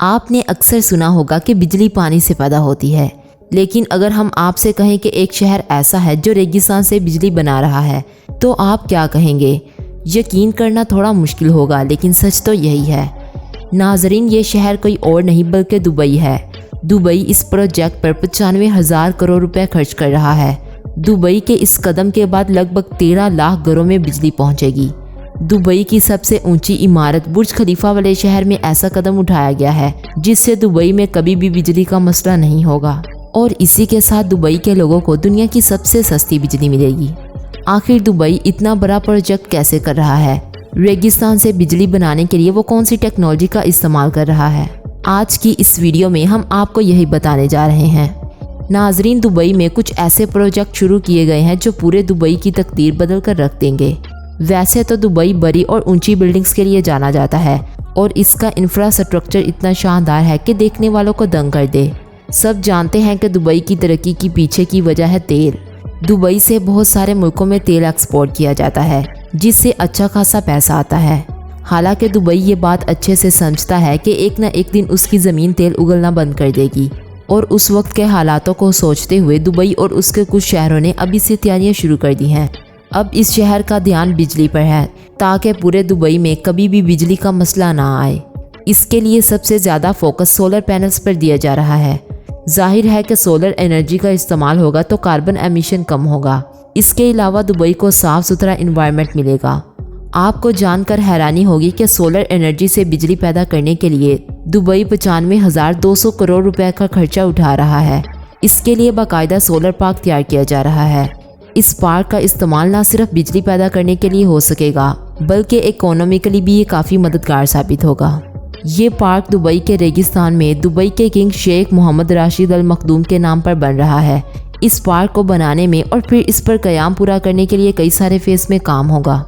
आपने अक्सर सुना होगा कि बिजली पानी से पैदा होती है, लेकिन अगर हम आपसे कहें कि एक शहर ऐसा है जो रेगिस्तान से बिजली बना रहा है, तो आप क्या कहेंगे? यकीन करना थोड़ा मुश्किल होगा, लेकिन सच तो यही है। नाजरीन, ये शहर कोई और नहीं बल्कि दुबई है। दुबई इस प्रोजेक्ट पर 95,000 करोड़ रुपए खर्च कर रहा है। दुबई के इस कदम के बाद लगभग 13 लाख घरों में बिजली पहुंचेगी। दुबई की सबसे ऊंची इमारत बुर्ज खलीफा वाले शहर में ऐसा कदम उठाया गया है जिससे दुबई में कभी भी बिजली का मसला नहीं होगा, और इसी के साथ दुबई के लोगों को दुनिया की सबसे सस्ती बिजली मिलेगी। आखिर दुबई इतना बड़ा प्रोजेक्ट कैसे कर रहा है? रेगिस्तान से बिजली बनाने के लिए वो कौन सी टेक्नोलॉजी का इस्तेमाल कर रहा है? आज की इस वीडियो में हम आपको यही बताने जा रहे हैं। नाजरीन, दुबई में कुछ ऐसे प्रोजेक्ट शुरू किए गए हैं जो पूरे दुबई की तकदीर बदल कर रख देंगे। वैसे तो दुबई बड़ी और ऊंची बिल्डिंग्स के लिए जाना जाता है और इसका इंफ्रास्ट्रक्चर इतना शानदार है कि देखने वालों को दंग कर दे। सब जानते हैं कि दुबई की तरक्की की पीछे की वजह है तेल। दुबई से बहुत सारे मुल्कों में तेल एक्सपोर्ट किया जाता है, जिससे अच्छा खासा पैसा आता है। हालांकि दुबई ये बात अच्छे से समझता है कि एक न एक दिन उसकी ज़मीन तेल उगलना बंद कर देगी, और उस वक्त के हालातों को सोचते हुए दुबई और उसके कुछ शहरों ने अभी से तैयारियां शुरू कर दी हैं। अब इस शहर का ध्यान बिजली पर है ताकि पूरे दुबई में कभी भी बिजली का मसला ना आए। इसके लिए सबसे ज़्यादा फोकस सोलर पैनल्स पर दिया जा रहा है। जाहिर है कि सोलर एनर्जी का इस्तेमाल होगा तो कार्बन एमिशन कम होगा। इसके अलावा दुबई को साफ़ सुथरा इन्वायरमेंट मिलेगा। आपको जानकर हैरानी होगी कि सोलर एनर्जी से बिजली पैदा करने के लिए दुबई 95,200 करोड़ रुपए का खर्चा उठा रहा है। इसके लिए बाकायदा सोलर पार्क तैयार किया जा रहा है। इस पार्क का इस्तेमाल न सिर्फ बिजली पैदा करने के लिए हो सकेगा, बल्कि इकोनॉमिकली भी ये काफ़ी मददगार साबित होगा। ये पार्क दुबई के रेगिस्तान में दुबई के किंग शेख मोहम्मद राशिद अल मखदूम के नाम पर बन रहा है। इस पार्क को बनाने में और फिर इस पर क़याम पूरा करने के लिए कई सारे फेज़ में काम होगा।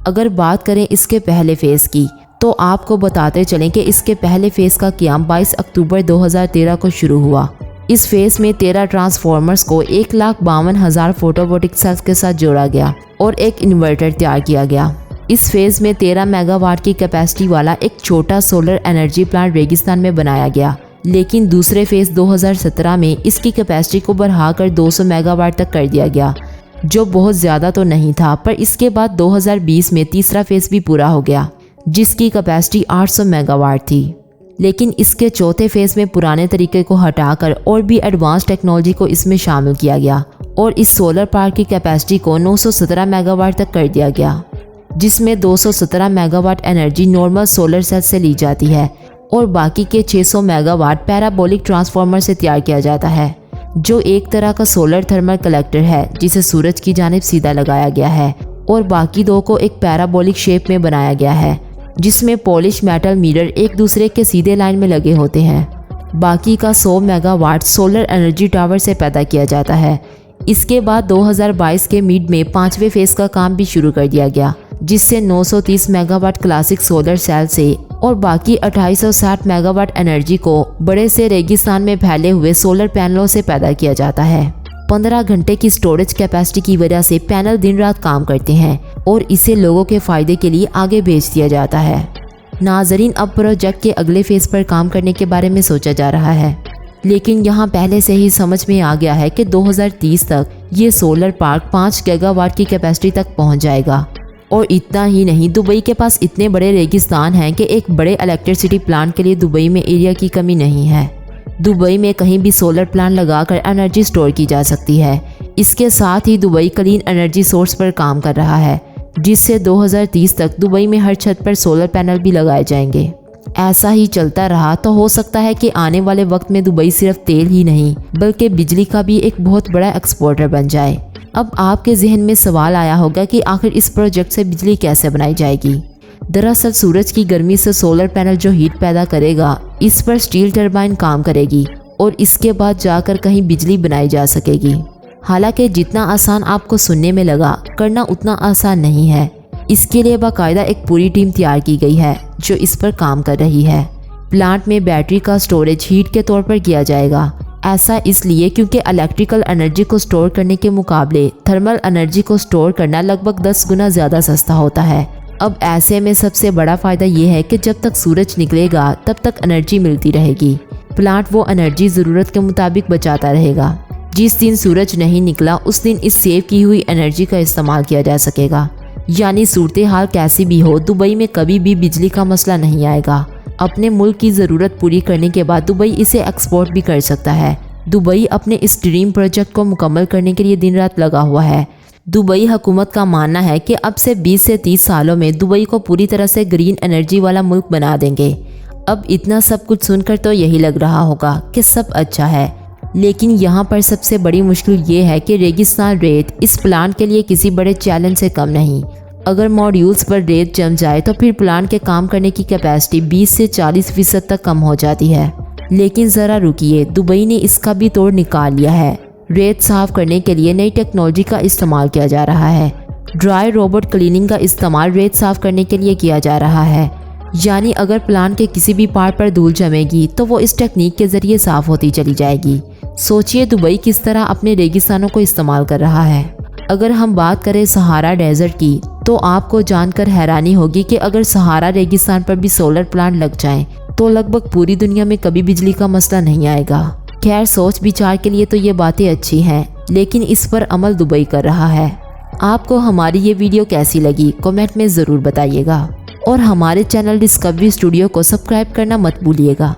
अगर बात करें इसके पहले फ़ेज़ की, तो आपको बताते चलें कि इसके पहले फ़ेज़ का क़याम 22 अक्टूबर 2013 को शुरू हुआ। इस फेज़ में 13 ट्रांसफार्मर्स को 1,52,000 फोटोवोल्टिक सेल्स के साथ जोड़ा गया और एक इन्वर्टर तैयार किया गया। इस फेज़ में 13 मेगावाट की कैपेसिटी वाला एक छोटा सोलर एनर्जी प्लांट रेगिस्तान में बनाया गया, लेकिन दूसरे फेज़ 2017 में इसकी कैपेसिटी को बढ़ाकर 200 मेगावाट तक कर दिया गया, जो बहुत ज़्यादा तो नहीं था। पर इसके बाद 2020 में तीसरा फेज़ भी पूरा हो गया, जिसकी कैपेसिटी 800 मेगावाट थी। लेकिन इसके चौथे फेज़ में पुराने तरीके को हटाकर और भी एडवांस टेक्नोलॉजी को इसमें शामिल किया गया और इस सोलर पार्क की कैपेसिटी को 917 मेगावाट तक कर दिया गया, जिसमें 217 megawatt energy normal solar cell से ली जाती है और बाकी के 600 मेगावाट पैराबोलिक ट्रांसफार्मर से तैयार किया जाता है, जो एक तरह का सोलर थर्मल कलेक्टर है जिसे सूरज की जानिब सीधा लगाया गया है, और बाकी दो को एक पैराबोलिक शेप में बनाया गया है, जिसमें पॉलिश मेटल मिरर एक दूसरे के सीधे लाइन में लगे होते हैं। बाकी का 100 मेगावाट सोलर एनर्जी टावर से पैदा किया जाता है। इसके बाद 2022 के मिड में 5वें फेज़ का काम भी शुरू कर दिया गया, जिससे 930 मेगावाट क्लासिक सोलर सेल से और बाकी 2860 मेगावाट एनर्जी को बड़े से रेगिस्तान में फैले हुए सोलर पैनलों से पैदा किया जाता है। 15 घंटे की स्टोरेज कैपेसिटी की वजह से पैनल दिन रात काम करते हैं और इसे लोगों के फ़ायदे के लिए आगे भेज दिया जाता है। नाजरीन, अब प्रोजेक्ट के अगले फेज़ पर काम करने के बारे में सोचा जा रहा है, लेकिन यहाँ पहले से ही समझ में आ गया है कि 2030 तक ये सोलर पार्क 5 गीगावाट की कैपेसिटी तक पहुँच जाएगा। और इतना ही नहीं, दुबई के पास इतने बड़े रेगिस्तान हैं कि एक बड़े इलेक्ट्रिसिटी प्लांट के लिए दुबई में एरिया की कमी नहीं है। दुबई में कहीं भी सोलर प्लांट लगाकर एनर्जी स्टोर की जा सकती है। इसके साथ ही दुबई क्लीन एनर्जी सोर्स पर काम कर रहा है, जिससे 2030 तक दुबई में हर छत पर सोलर पैनल भी लगाए जाएंगे। ऐसा ही चलता रहा तो हो सकता है कि आने वाले वक्त में दुबई सिर्फ तेल ही नहीं बल्कि बिजली का भी एक बहुत बड़ा एक्सपोर्टर बन जाए। अब आपके जहन में सवाल आया होगा कि आखिर इस प्रोजेक्ट से बिजली कैसे बनाई जाएगी। दरअसल सूरज की गर्मी से सोलर पैनल जो हीट पैदा करेगा, इस पर स्टील टरबाइन काम करेगी और इसके बाद जाकर कहीं बिजली बनाई जा सकेगी। हालांकि जितना आसान आपको सुनने में लगा, करना उतना आसान नहीं है। इसके लिए बाकायदा एक पूरी टीम तैयार की गई है जो इस पर काम कर रही है। प्लांट में बैटरी का स्टोरेज हीट के तौर पर किया जाएगा। ऐसा इसलिए क्योंकि इलेक्ट्रिकल एनर्जी को स्टोर करने के मुकाबले थर्मल एनर्जी को स्टोर करना लगभग 10 गुना ज़्यादा सस्ता होता है अब ऐसे में सबसे बड़ा फ़ायदा ये है कि जब तक सूरज निकलेगा तब तक एनर्जी मिलती रहेगी। प्लांट वो एनर्जी ज़रूरत के मुताबिक बचाता रहेगा। जिस दिन सूरज नहीं निकला उस दिन इस सेव की हुई एनर्जी का इस्तेमाल किया जा सकेगा। यानी सूरत हाल कैसी भी हो, दुबई में कभी भी बिजली का मसला नहीं आएगा। अपने मुल्क की ज़रूरत पूरी करने के बाद दुबई इसे एक्सपोर्ट भी कर सकता है। दुबई अपने इस ड्रीम प्रोजेक्ट को मुकम्मल करने के लिए दिन रात लगा हुआ है। दुबई हुकूमत का मानना है कि अब से 20 से 30 सालों में दुबई को पूरी तरह से ग्रीन एनर्जी वाला मुल्क बना देंगे। अब इतना सब कुछ सुनकर तो यही लग रहा होगा कि सब अच्छा है, लेकिन यहाँ पर सबसे बड़ी मुश्किल ये है कि रेगिस्तान रेत इस प्लांट के लिए किसी बड़े चैलेंज से कम नहीं। अगर मॉड्यूल्स पर रेत जम जाए तो फिर प्लांट के काम करने की कैपेसिटी 20 से 40% तक कम हो जाती है। लेकिन ज़रा रुकिए, दुबई ने इसका भी तोड़ निकाल लिया है। रेत साफ करने के लिए नई टेक्नोलॉजी का इस्तेमाल किया जा रहा है। ड्राई रोबोट क्लीनिंग का इस्तेमाल रेत साफ करने के लिए किया जा रहा है। यानी अगर प्लांट के किसी भी पार्ट पर धूल जमेगी तो वो इस टेक्निक के ज़रिए साफ होती चली जाएगी। सोचिए दुबई किस तरह अपने रेगिस्तानों को इस्तेमाल कर रहा है। अगर हम बात करें सहारा डेजर्ट की तो आपको जानकर हैरानी होगी कि अगर सहारा रेगिस्तान पर भी सोलर प्लांट लग जाएं तो लगभग पूरी दुनिया में कभी बिजली का मसला नहीं आएगा। खैर, सोच विचार के लिए तो ये बातें अच्छी हैं, लेकिन इस पर अमल दुबई कर रहा है। आपको हमारी ये वीडियो कैसी लगी कमेंट में ज़रूर बताइएगा और हमारे चैनल डिस्कवरी स्टूडियो को सब्सक्राइब करना मत भूलिएगा।